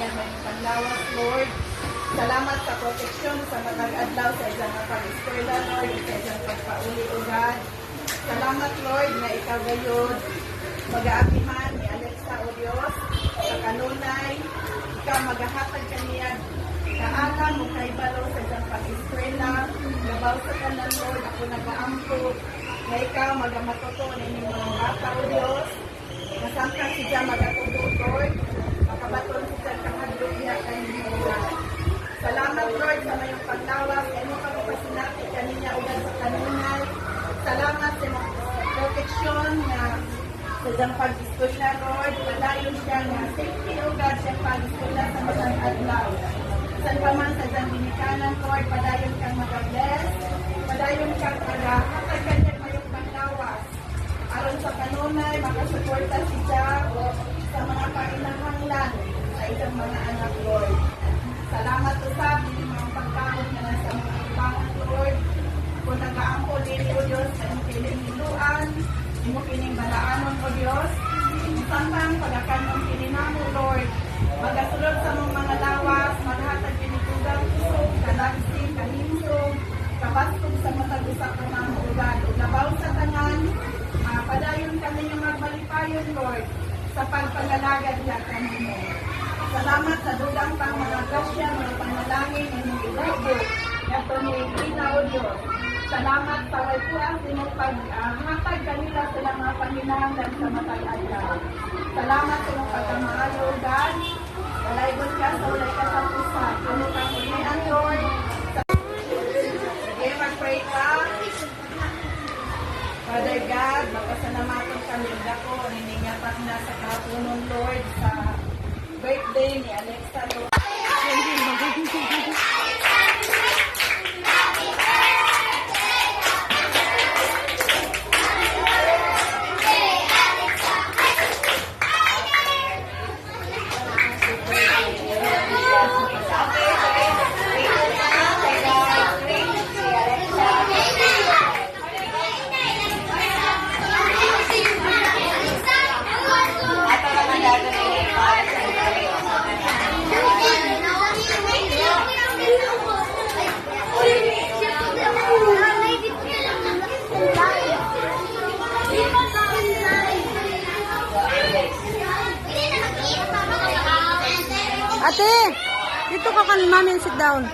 kaniya may panglawas, Lord. Salamat sa proteksyon sa matag adlaw sa isang pag-eskwela, Lord, sa isang pagpauli-ugad. Salamat, Lord, na ikaw gayud mag-aapihan ni Alexa o Diyos sa kanunay. Ikaw maghahatag kaniya kaalam mo kay balo sa isang pag-eskwela. Labaw sa kanan, Lord, ako nag-aampo na ikaw magamatuto na inyong mga bata o Diyos. Nasangka siya mag-atubot, Lord. Makabaton siya kahadlok niya kanilang ulan. Salamat, Lord, sa mayong paglawas. Kaya mo kami pasinati kaninya ulan sa kanunay. Salamat sa mga proteksyon na sa diyang pag-eskwela, Lord. Padayon siya na safety ugat siya pag-eskwela sa matang adlaw. San pa man sa diyang binikanan, Lord, padayon kang mag-bless. Padayon kang mag-hatag kanya mayong paglawas. Aron sa kanunay, makasuporta siya sa mga kainahanglan sa isang mga anak, Lord. Salamat usab din mga pagkaon na nasa mga ibangan, Lord. Kung nag-aampo din, O Diyos, sa iyong pinililuan, imo kining balaanon, O Diyos. Sambang pagkakanong kininamo, Lord. Magasulod sa mga lawas, maghatag pinitugang kusog, kalagsing, kahinsog, kabastog sa matag-usak ng mga ulan. Labaw sa tanan, padayon kami yung magbalipayon, Lord, sa pagpangalagad niya kami mo. Salamat sa dugang pang mga grasya, mga panalangin, ng mga ibubo. Ito ni Ina, O Diyos. Salamat sa way po ang sinupaghatag kanila sila mga panginahanglan sa matag-adlaw. Salamat sa mga pagkamahalo, God. Walaygon ka sa walay katapusan. Ano kang ulian, Lord? Sige, mag-pray pa. Father God, magpasalamatan kami ako. Niningatak na sa kapunon, Lord, sa birthday ni Alexa, Lord. Ate, dito ka kan mami, sit down.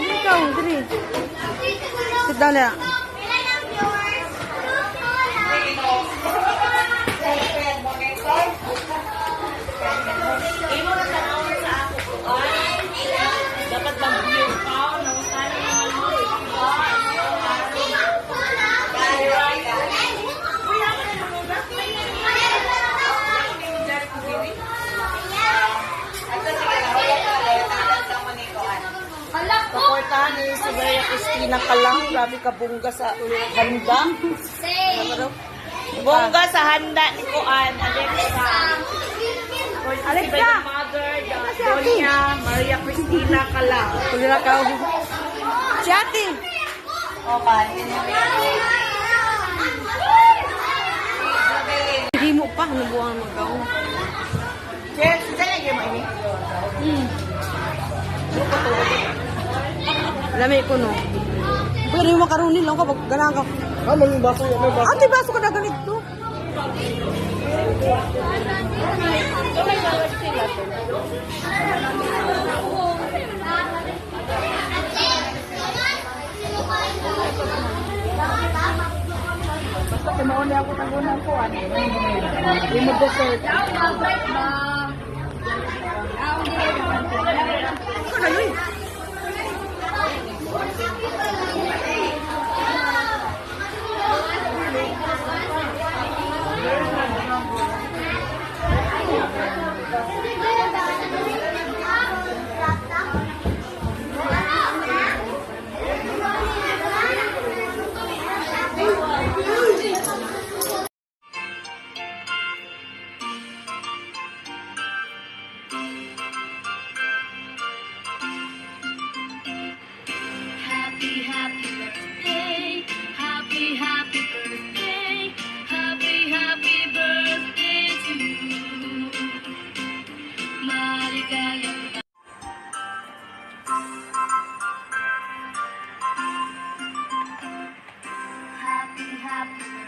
Ikaw, diri. Sit down na. Dapat mag-view ka, Kaportahan ni si Maria Cristina Kalang. Grabe ka bongga sa handa. bongga sa handa ni Kuan, Alexa. Alexa! Mother, Doña Maria Cristina Kalang. Kulira ka. Si ate. Okay. Hindi mo pa. Nabuang magaw. Yes, saan lagi mo ini? Lamay ko no. Pero yung makaroni lang kapag ganang ka. Ah, may baso yan, may baso. Ate, baso ka na ganito. Basta timaon niya ako tagunan ko. Hindi mo dessert. have